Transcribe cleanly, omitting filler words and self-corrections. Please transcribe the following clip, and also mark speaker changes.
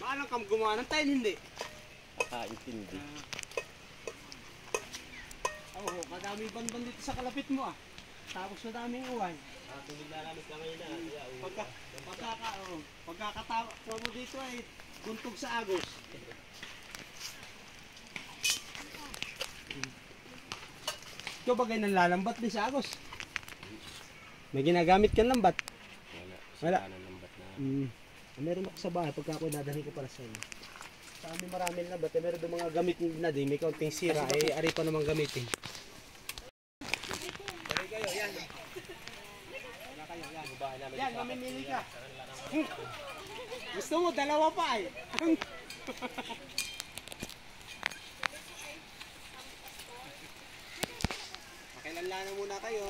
Speaker 1: Alam kang gumawa ng tayo, hindi.
Speaker 2: Intindi.
Speaker 1: Oo, kadami banban dito sa kalapit mo ah. Tapos madaming uwan.
Speaker 2: Tumiglalamit ka ngayon na.
Speaker 1: Pagkakatawa mo dito ay buntog sa agos. Ikaw bagay nang lalambat din sa agos. May ginagamit kang lambat? Wala. Meron ako sa bahay pagka ako dadalhin ko para sa inyo. Sa amin maraming lambat. Meron doon mga gamit na din. May kaunting sira. Ari pa namang gamitin. Dali kayo, yan. Yan, mamimili ka. Gusto mo, dalawa pa eh. Makilanlan muna kayo.